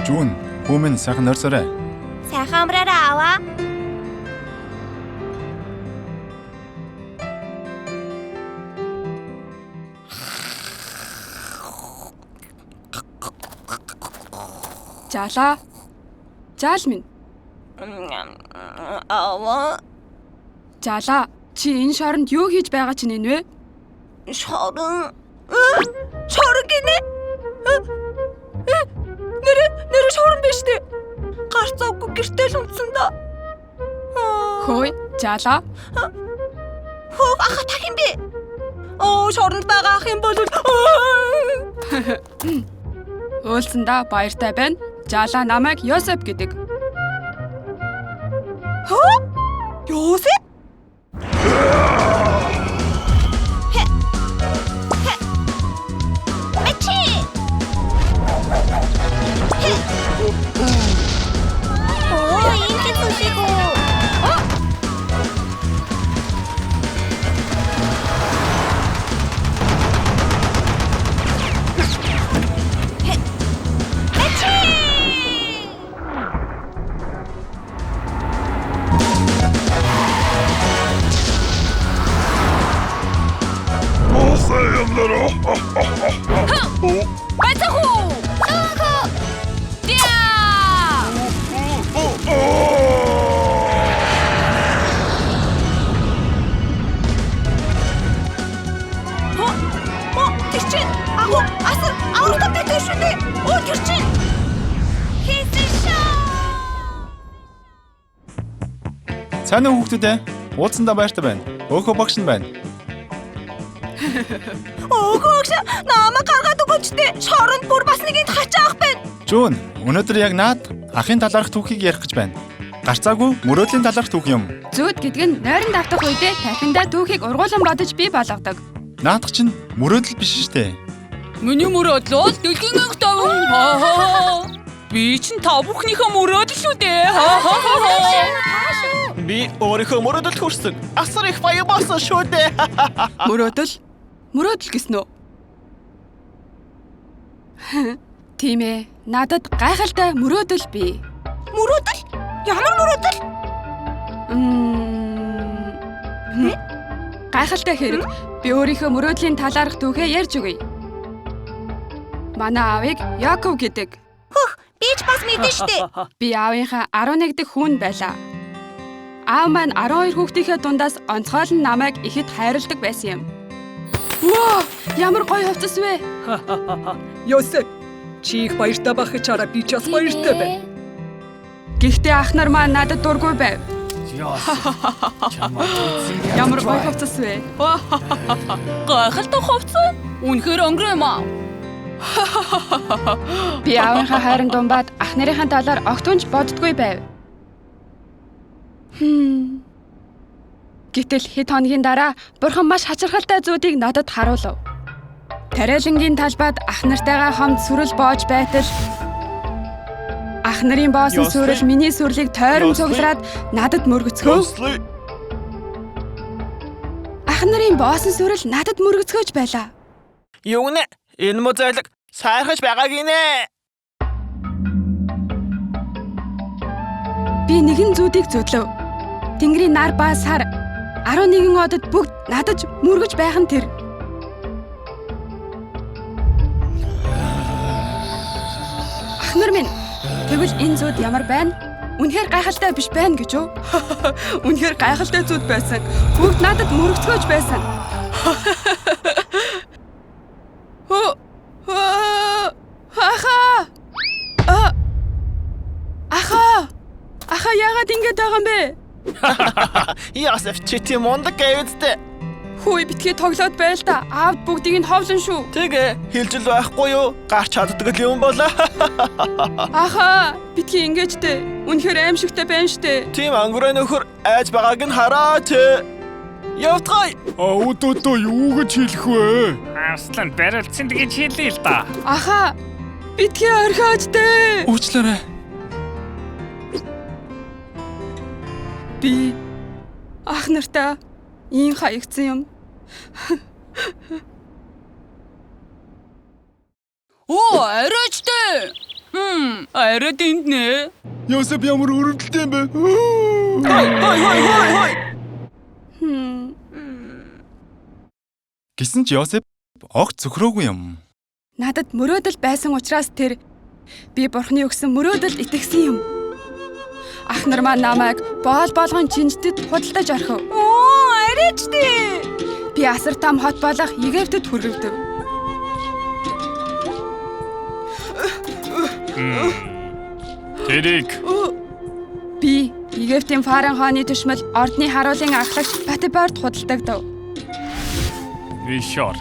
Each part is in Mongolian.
Жүүн, хүмүн сайхан орсорой. Сайхан амраараа аваа. Жаалаа. Жаал минь. Аваа. Жаалаа. Чи энэ шоронд юу хийж байгаа чинь вэ? Шорон. Шорон гинэ. Нэр шорон биш дээ. Гарцаагүй гэртэл унтсан да. Хөөе, жаалаа. Хөө ах тах юм бэ? Шоронд байгаа ах юм бол Өөлсөндөө баяртай байна. Жаалаа намайг Йосеф гэдэг. Йосеф? Мечи! 인기 쏘시고. 반사호! 쏘고. 뛰어! Тэрчин. Асан аврагтай байдаг шүү дээ. Тэрчин. Хийсэн. Сайн уу хүүхдүүд ээ? Уулзсандаа баяртай байна. Өөхөө багш нь байна. Өгөөш намайг гаргаад өгөөч дээ. Шоронд бүр бас нэгэнд хачаах байна. Жүүн, өнөөдөр яг наад ахын талаарх түүхийг ярих гэж байна. Гарцаагүй мөрөөдлийн талаарх түүх юм. Зүүд гэдэг нь нойронд автах үедээ тархиндаа түүхийг ургуулan бодож бий болгодог. Наадах чинь мөрөөдөл биш штэ. Миний мөрөөдөл бол дэлхийн анх таван. Би чинь та бүхнийхээ мөрөөдөл шүү дээ. Би өөрийнхөө мөрөөдөлд хүрсэн. Асар их баян болсон шүү дээ. Мөрөөдөл? Мөрөөдөл гэсэн үү? Тийм ээ. Надад гайхалтай мөрөөдөл бий. Мөрөөдөл? Ямар мөрөөдөл? Гайхалтай хэрэг. Би өөрийнхөө мөрөөдлийн талаарх түүхээ ярьж өгье. Манай аавыг Яков гэдэг. Би ч бас мэдэн штэ. Би аавынхаа 11 дахь хүүн байлаа. Аав маань 12 хүүхдийнхээ дундаас онцгойлон намайг ихэд хайрладаг байсан юм. Воо! Ямар гоё хувцас вэ? Йосеф, чи их баяртай байх чараа би ч бас баяртай байна. Гэхдээ ах нар маань надад дургүй байв. Ямар гоё хувцас вэ? Гайхалтай хувцас. Үнэхээр өнгөрөө юм аа. Би аавынхаа хайранд думбаад ах нарынхаа талаар огтунч боддгүй байв. Гэтэл хэд хоногийн дараа бурхан маш хачирхалтай зүүдийг надад харуулв. Тариалангийн талбайд ах нартайгаа хамт сүрэл боож байтал ах нарын боосон сүрэл миний сүрлийг тойрон цуглараад надад мөргөцгөв. Ах нарын боосон сүрэл надад мөргөцгөөж байлаа. Юу нэ? Энэ мө зайлаг сайрхаж байгааг инэ. Би нэгэн зүүдийг зөдлөв. Тэнгэрийн нар ба сар 11 одод бүгд надад мөргөж байх нь тэр. Ах нар минь, тэгвэл энэ зүүд ямар байна? Үнэхээр гайхалтай биш байна гэж үү? Үнэхээр гайхалтай зүүд байсан. Бүгд надад мөргөцгөөж байсан. Аха яагаад ингэж байгаа юм бэ? Йосеф чи тийм мундаг гэвэзтэй. Хөөе битгий тоглоод байл та. Аавд бүгдийг нь ховлон шүү. Тэгээ хэлжил байхгүй юу? Гарч чаддаг л юм болоо. Аха битгий ингэж дээ. Үнэхээр аимшигтай байна штэ. Тийм ангороо нөхөр айж байгааг нь хараач. Явтгай. Өдөөдөө юу гэж хэлэх вэ? Арслан барилдсан гэж хэлээ л да. Аха битгий орхиож дээ. Уучлаарай. Би ах нартаа ийм хаягдсан юм. Оо, арайчтэй. Арай тэнд нэ. Йосеф ямар өрөвдөлтэй юм бэ? Хой. Гэсэн ч Йосеф огт зөвхрөөгүй юм. Надад мөрөөдөл байсан учраас тэр би бурхны өгсөн мөрөөдөлд итгэсэн юм. Ах нар маань намайг боол болгон чинжтэд худалдаж орхив. Арайч дээ. Би асар том хот болох Египтэд хүргэв. Тэрийг Би Египтийн фараон хааны төшмөл ордны харуулын ахлагч Патибарт худалдагдав. вишор.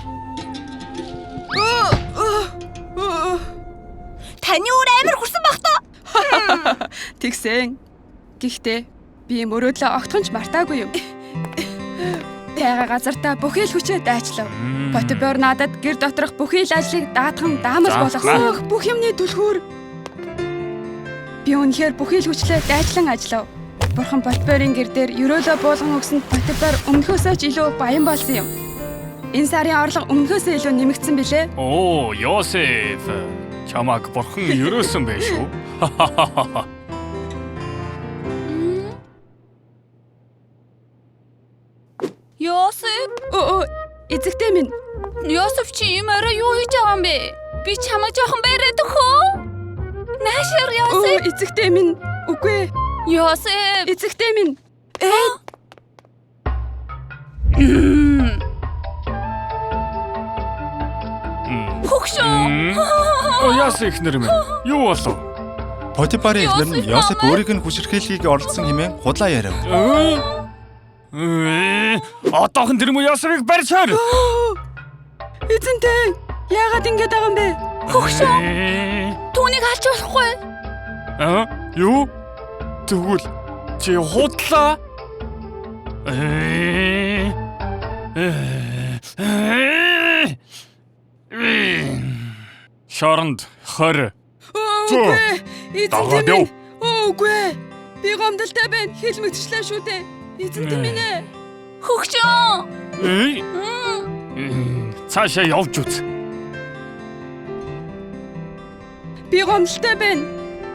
Таны өөр амар хүрсэн баг та. Тэгсэн. Гэхдээ би мөрөөдлөө огтхонч мартаагүй юм. Тэга газартаа бүхий л хүчээ дайчлав. Патибар надад гэр доторх бүхий л ажлыг даатхан даамал болгосон. Бүх юмны түлхүүр. Би үнэхээр бүхий л хүчлээ дайчлан ажиллав. Бурхан Патибарын гэр дээр ерөөлөө буулган өгсөнд Патибар өмнөхөөсөө ч илүү баян болсон юм. Энэ сарын орлого өмнөхөөсөө илүү нэмэгдсэн билээ. Оо, Йосеф. Чамаг бурхан ерөөсөн байх шүү. Йосеф, Эзэгтэй минь. Йосеф чи юм арай юу хийж байгаа юм бэ? Би чамайг жоохон бариад өгөө. Наашир Йосеф. Эзэгтэй минь. Үгүй. Йосеф. Эзэгтэй минь. Хөгшөө. Яас ихнэр минь. Юу болов? Потипарын эхнэр нь Йосеф өөрийг нь хүчирхийлхийг оролцсон хэмээн худлаа ярив. Одоохон тэр мө Йосефийг барьж хойр. Эзэнтэй. Яагаад ингэж байгаа юм бэ? Хөгшөө. Түүнийг алж болохгүй. Юу? Тэгвэл чи худлаа. Шоронд 20. Үгүй. Дагаад Эзэнтэй яв. минь. Үгүй. Би гомдолтой байна. Хэл мэтчлээ шүү дээ. Эзэнтэй минь ээ. Хөгшөө. Цаашаа явж үз. Би гомдолтой байна.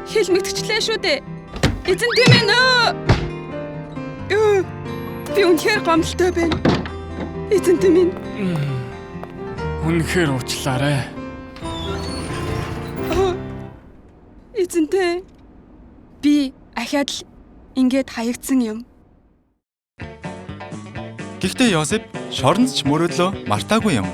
Хэл мэтчлээ шүү дээ. Эзэнтэй минь. Би үнэхээр гомдолтой байна. Эзэнтэй минь. Үнэхээр уучлаарай. Эзэнтэй. Би ахаад л ингээд хаягдсан юм. Гэхдээ Йосеф шоронд ч мөрөөдлөө мартаагүй юм.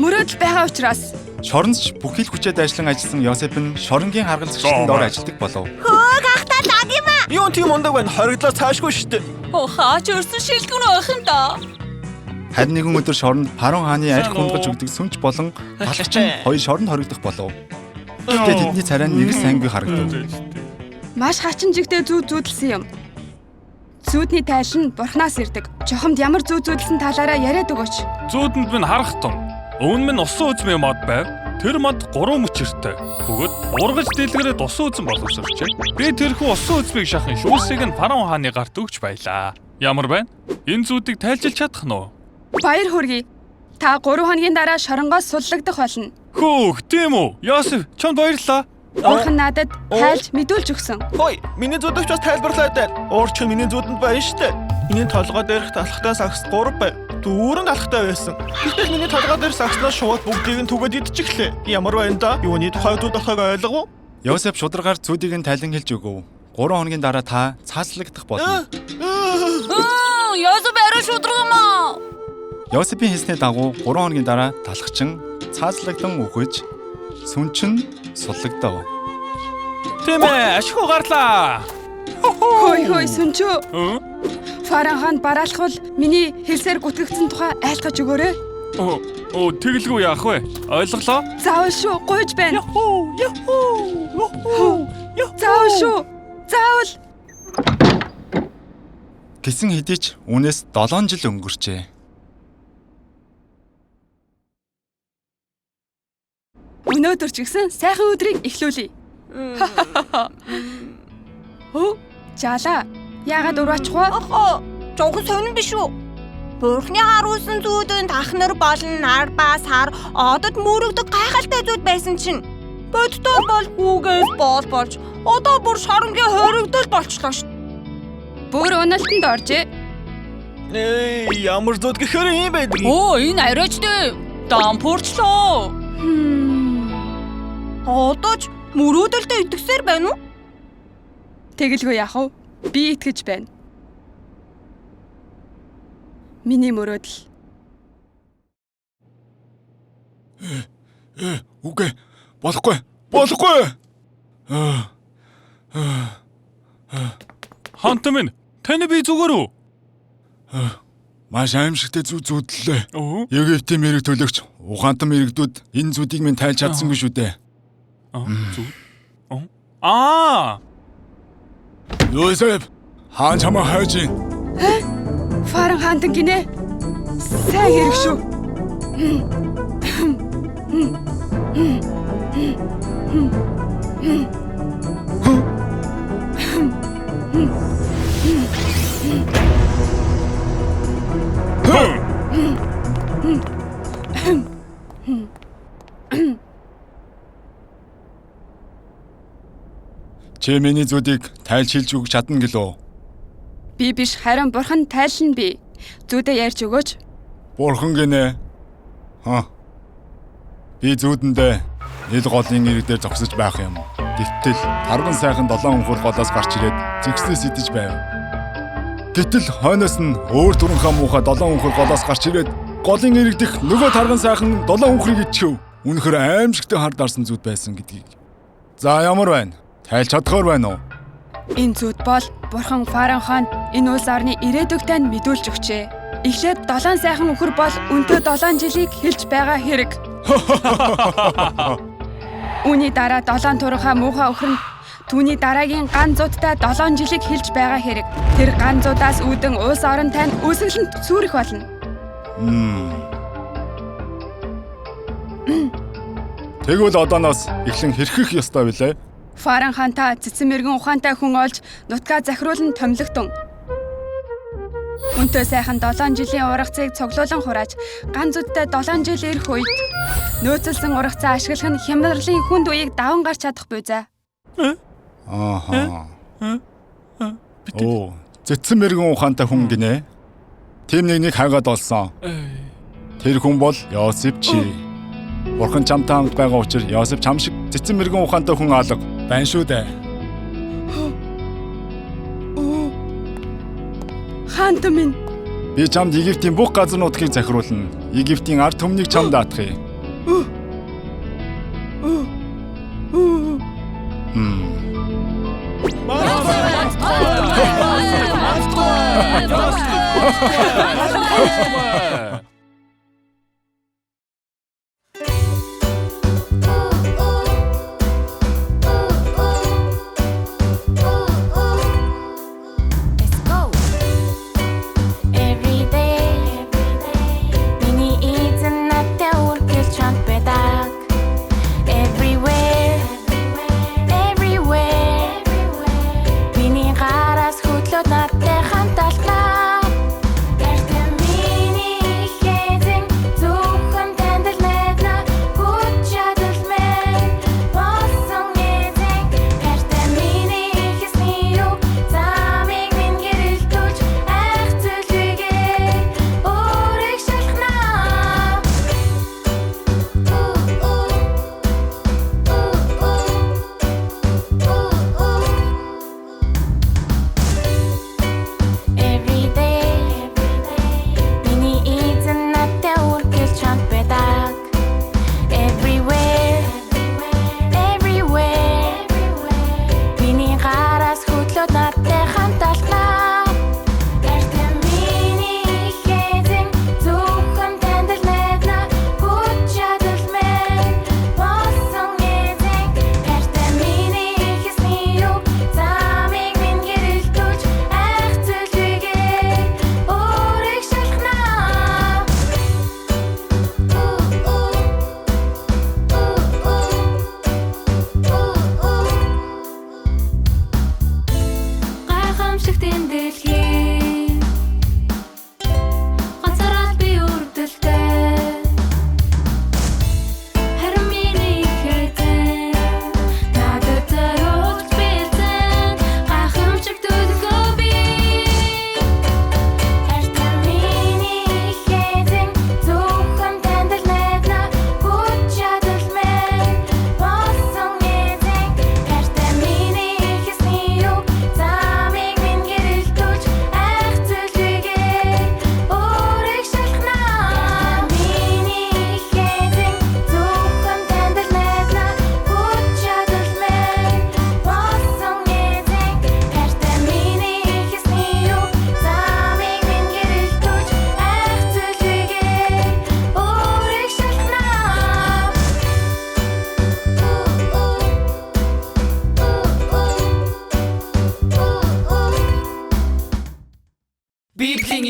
Мөрөөдөл байгаа учраас Шоронд ч бүхий л хүчээ дайшлан ажилласан Йосеф нь шоронгийн харгалзагчдын дор ажилладаг болов. Гахтаа лаг юм аа. Юу тийм ундаг байна. Хориглоо цаашгүй штэ. Хаач өрсөн шилтгэн байх юм да. Харин нэгэн өдөр шоронд Фараон хааны арх хундгаж өгдөг сүмч болон галахчин хоёр шоронд хоригдох болов. Гэхдээ тэдний царай нь нэг сангүй харагдав. маш хачинжигтэй зүүд зүүдэлсэн юм. Зүүдний тайш нь бурхнаас ирдэг. Чохомд ямар зүүд зүүдэлсэн талаараа яриад өгөөч. Зүүдэнд минь харах том. Өвн минь усан үзмээ мод байв. Тэр мод 3 мөчөртэй. Бөгөөд ургаж дэлгэрээд усан үзэн боловсрчээ. Би тэрхүү усан үзмийг шахын шүүсийг нь Фараон хааны гарт өгч баялаа. Ямар байна? Энэ зүүдийг тайлжилж чадах нь уу? Баяр хүргэе. Та 3 хоногийн дараа шоронгоос суллагдах болно. Хөөх, тийм үү? Йосеф, чамд баярлалаа. Бурхан надад тайлж мэдүүлж өгсөн. Хой, миний зүудэгч бас тайлбарлаад байна. Уурч миний зүудэнд байна штэ. Миний толгой дээрх талхтай сагс 3 байв. Дүүрэн алхтай байсан. Гэтэл миний толгой дээр сагснаас шууд бүгдийг нь түгээд идчихлээ. Ямар байна да? Юуны тухай зүуд болохыг ойлгов уу? Йосеф шударгаар зүүдийг нь тайлан хэлж өгөв. 3 хоногийн дараа та цааслагдах болно. Йосеф арай шударгамаа. Йосефийн хэлсний дагуу 3 хоногийн дараа талхчин цааслагдан үхэж сүнчин судлагдав. Тийм ээ, ашгүй гарлаа. Хой сүнчөө. Фараон хаан бараалхвал миний хэлсээр гүтгэгдсэн тухай айлтгаж өгөөрэй. Оо, тэгэлгүй яах вэ? Ойлголоо? Заавал шүү, гуйж байна. Заавал шүү. Заавал. Гэсэн хэдий ч үүнээс 7 жил өнгөрчээ. Өнөөдөр ч гэсэн сайхан өдрийг эхлүүлье. Жаала. Яагаад ураачих вэ? Жогон сонирн биш үү? Бурхны харуулсан зүүдэнд ах нар болон нар ба сар одод мөрөгдөг гайхалтай зүүд байсан чинь Бодтой бол үгээс болж одоо бүр шоронгийн хоригдол болчлоо шүү. Бүр уналтанд оржээ. Ямар зүуд гэхээр юм байдаг. Оо, энэ арайч дээ. Дампуурчлоо. Одоо ч мөрөөдөлдөө итгэсээр байна уу? Тэгэлгүй яах вэ? Би итгэж байна. Миний мөрөөдөл. Үгүй. Болохгүй. Хантаа минь таны би зүгээр үү? Маш аимшигтэй зүүдлээ. Оо. Египтийн мэрэг төлөгч ухаантан мэрэгдүүд энэ зүдийг минь тайлж чадсангүй шүү дээ. Зүг. Аа. Йосеф, хаан чамаа хайж ийн. Фаран хаантан гинэ. Сайн хэрэг шүү. Чи миний зүдийг тайлж хэлж өгч чадна гэлөө. Би биш харин бурхан тайлшин би. Зүудээ ярьж өгөөч. Бурхан гинэ. Би зүудэндээ ил голын ирэг дээр зогсож байх юм. Гэтэл тарган сайхан 7 өнхөр голоос гарч ирээд зэгснээс идэж байв. Гэтэл хойноос нь өөр түрэнхаа муухай 7 өнхөр голоос гарч ирээд голын ирэг дэх нөгөө тарган сайхан 7 өнхрийг идчихв. Үнэхээр аимшигтай хар дарсан зүуд байсан гэдгийг. За ямар байна? Тайлж чадхаар байна уу? Энэ зүуд бол бурхан Фаран хаанд энэ улс орны ирээдүгтээ мэдүүлж өгчээ. Эхлээд 7 сайхан өхөр бол өнтөө 7 жилийг хэлж байгаа хэрэг. Үүний дараа 7 турхаа муухай өхөр нь түүний дараагийн ган зуудтай 7 жилийг хэлж байгаа хэрэг. Тэр ган зуудаас үүдэн улс орон танд үсгэлэнт сүрэх болно. Тэгвэл одооноос эхлэн хэрхэх ёстой билээ. Фаран хаантаа цэцэн мэрэгэн ухаантай хүн олж нутгаа захируулан томилогтун. Үнтэй сайхан 7 жилийн ургацыг цуглуулан хурааж ган зүдтэй 7 жил ирэх үед нөөцөлсөн ургацаа ашиглах нь хямралын хүнд үеийг даван гарч чадах буй за. Ааха. Оо, цэцэн мэрэгэн ухаантай хүн гинэ. Тим нэг хайгаад олсон. Тэр хүн бол Йосеф чи. Бурхан чамтай хамт байгаа учраас Йосеф чам шиг цэцэн мэрэгэн ухаантай хүн алга байна шүү дээ. Хаантаа минь. Би чамд Египтийн бүх газар нутгийг захируулна. Египтийн ард түмнийг чамд даатгая. Nattehan talna, erte mini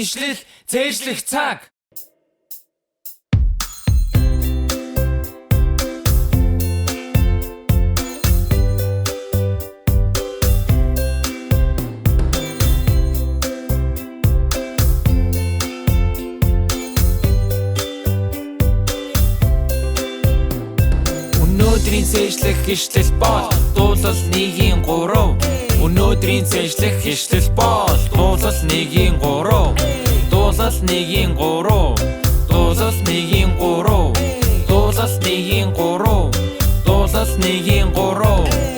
шинжлэл цээжлэх цаг. Өнөөдрийн цээжлэх ишлэл бол дуулал 1-3. Өнөөдрийн цээжлэх ишлэл бол дуулал 1-3. Дуулал 1-3. Дуулал 1-3. Дуулал 1-3. Дуулал 1-3.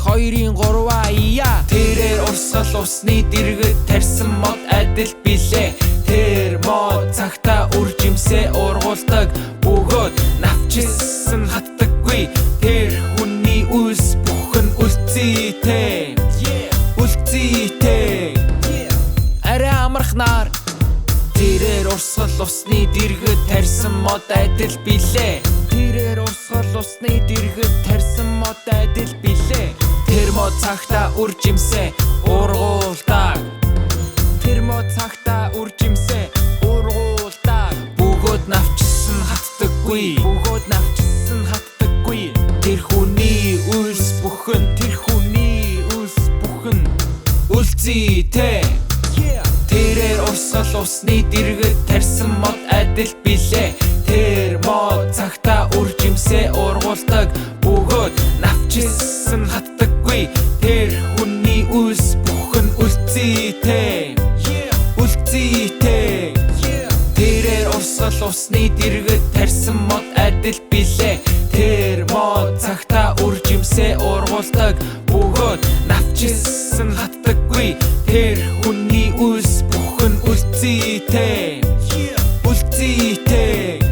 1-2-3 тэрээр урсгал усны дэргэд тарьсан мод адил билээ. Тэр мод цагта үржимсээ ургуулдаг. Бөгөөд навчилсан хатдаггүй. Тэр хүний үлс бүхэн үлцээтэй. Үлцээтэй. Арай амархнаар тэрээр урсгал усны дэргэд тарьсан мод адил билээ. Тэрээр урсгал усны дэргэд тарьсан мод адил билээ. Тэр мод цагта үржимсээ ургуулдаг. Тэр мод цагта үржимсээ ургуулдаг. Бөгөөд навчилсан хатдаггүй. Бөгөөд навчилсан хатдаггүй. Тэр хүний үлс бүхэн. Тэр хүний үлс бүхэн үлцээтэй. Тэрээр урсгал усны дэргэд тарьсан мод адил билээ. Тэр мод цагта үржимсээ ургуулдаг. Бөгөөд навчилсан хатдаггүй. Тэр хүний үлс бүхэн үлцээтэй. Үлцээтэй. Тэрээр урсгал усны дэргэд тарьсан мод адил билээ. Тэр мод цагта үржимсээ ургуулдаг. Бөгөөд навчилсан хатдаггүй. Тэр хүний үлс бүхэн үлцээтэй. Үлцээтэй.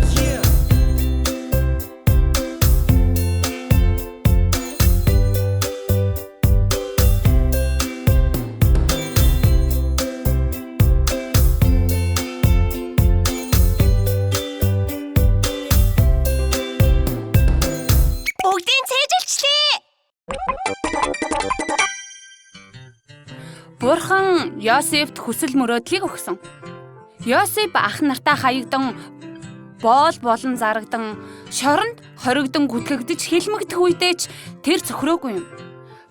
Бүгдийг цээжилчлээ. Бурхан Йосефт хүсэл мөрөөдлийг өгсөн. Йосеф ах нартай хаягдан боол болон зарагдан шоронд хоригдон гүтгэгдэж хилмигдэх үедээ ч тэр цөхрөөгүй юм.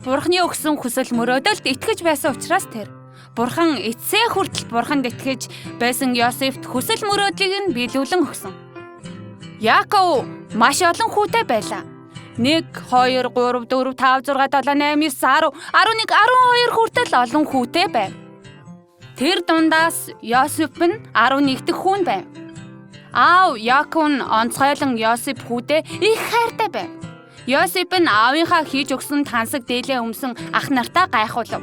Бурханы өгсөн хүсэл мөрөөдөлд итгэж байсан учраас тэр Бурхан эцсээ хүртэл Бурханд итгэж байсан Йосефт хүсэл мөрөөдлийг нь биелүүлэн өгсөн. Яаков маш олон хүүтэй байлаа. 1 2 3 4 5 6 7 8 9 10 11 12 хүртэл олон хүүтэй байв. Тэр дундаас Йосеф нь 11 дахь хүн байв. Аав Яаков нь онцгойлон Йосеф хүүдээ их хайртай байв. Йосеф нь аавынхаа хийж өгсөн тансаг дээлээ өмсөн ах нартаа гайхуулав.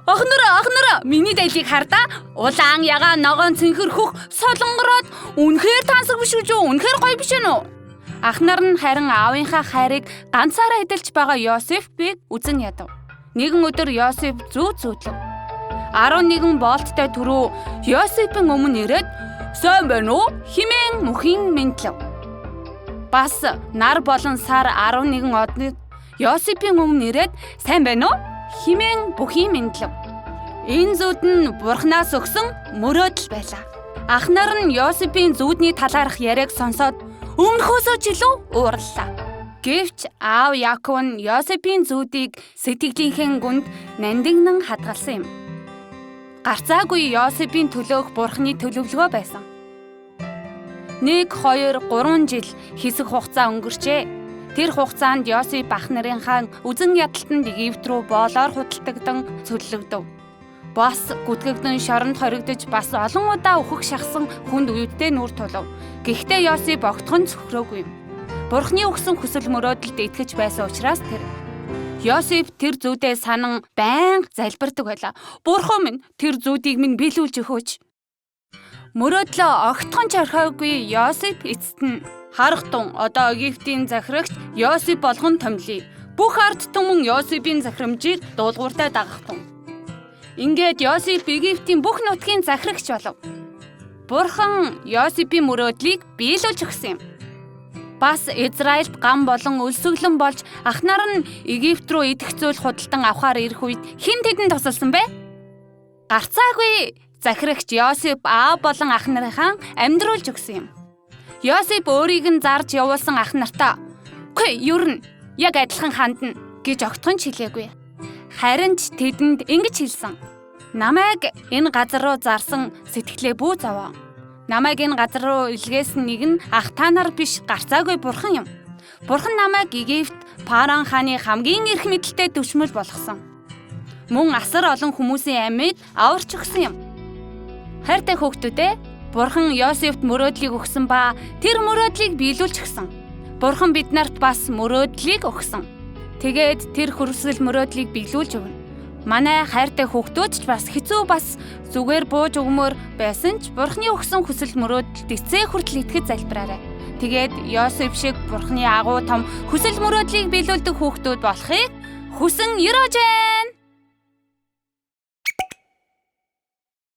Ах нараа миний дээлийг хардаа. Улаан ягаан ногоон цэнхэр хөх солонгороод үнэхээр тансаг биш үү? Үнэхээр гоё биш үү? Ах нар нь харин аавынхаа хайрыг ганцаараа эдэлж байгаа Йосефийг үзэн ядав. Нэгэн өдөр Йосеф зүүдлөв. 11 болттой түрүү Йосефийн өмнө ирээд "Сайн байна уу?" хэмээн мөхийн мэдлэв. Бас нар болон сар 11 одод Йосефийн өмнө ирээд "Сайн байна уу?" хэмээн бүхийн мэдлэв. Энэ зүуд нь Бурханаас өгсөн мөрөөдөл байлаа. Ах нар нь Йосефийн зүудний талаарх яриаг сонсоод өмнөхөөсөө ч илүү уурлаа. Гэвч аав Яаков нь Йосефийн зүудийг сэтгэлийнхээ гүнд нандинан хадгалсан юм. Гарцаагүй Йосефийн төлөөх Бурханы төлөвлөгөө байсан. 1 2 3 жил хэсэг хугацаа өнгөрчээ. Тэр хугацаанд Йосеф ах нарынхаа үзэн ядалтанд Египт рүү боолоор худалдагдан цөллөгдөв. Бас гүтгэгдэн шоронд хоригдож бас олон удаа үхэх шахсан хүнд үедтэй нүр тулав. Гэхдээ Йосеф огтхон цөхрөөгүй юм. Бурханы өгсөн хүсэл мөрөөдөлд итгэж байсан учраас тэр Йосеф тэр зүүдээ санан байнга залбирдаг байлаа. Бурхан минь тэр зүүдийг минь биелүүлж өгөөч. Мөрөөдлөө огтхон ч орхиогүй Йосеф эцэст нь харахтун одоо Египтийн захирагч Йосеф болгон томлие. Бүх ард түмэн Йосефийн захирамжийг дуулууртай дагахтун. Ингээд Йосеф Египтийн бүх нутгийн захирагч болов. Бурхан Йосефийн мөрөөдлийг биелүүлж өгсөн юм. Бас Израильд гам болон өлсөглөн болж ах нар нь Египт рүү идэх зүйл худалдан авахаар ирэх үед хэн тэдэнд тусалсан бэ? Гарцаагүй захирагч Йосеф аав болон ах нарынхаа амьдруулж өгсөн юм. Йосеф өөрийг нь зарж явуулсан ах нартаа "Үгүй, ер нь яг адилхан хандна" гэж огтхон хэлээгүй. Харин ч тэдэнд ингэж хэлсэн: "Намайг энэ газар руу зарсан сэтгэлээ бүү заваа. Намайг энэ газар руу илгээсэн нэг нь ах та нар биш, гарцаагүй бурхан юм. Бурхан намайг Египт Фараон хааны хамгийн эрх мэдэлтэй төвшмөл болгосон. Мөн асар олон хүмүүсийн амьд аварч өгсөн юм." Хайртай хүүхдүүдээ, Бурхан Йосефт мөрөөдлийг өгсөн ба тэр мөрөөдлийг биелүүлж өгсөн. Бурхан биднарт бас мөрөөдлийг өгсөн. Тэгээд тэр хүсэл мөрөөдлийг биелүүлж өгнө. Манай хайртай хүүхдүүд ч бас хэцүү бас зүгээр бууж өгмөр байсан ч Бурханы өгсөн хүсэл мөрөөдөлд эцээ хүртэл итгэж залбираарай. Тэгээд Йосеф шиг Бурханы агуу том хүсэл мөрөөдлийг биелүүлдэг хүүхдүүд болохыг хүсэн ерөөж байна.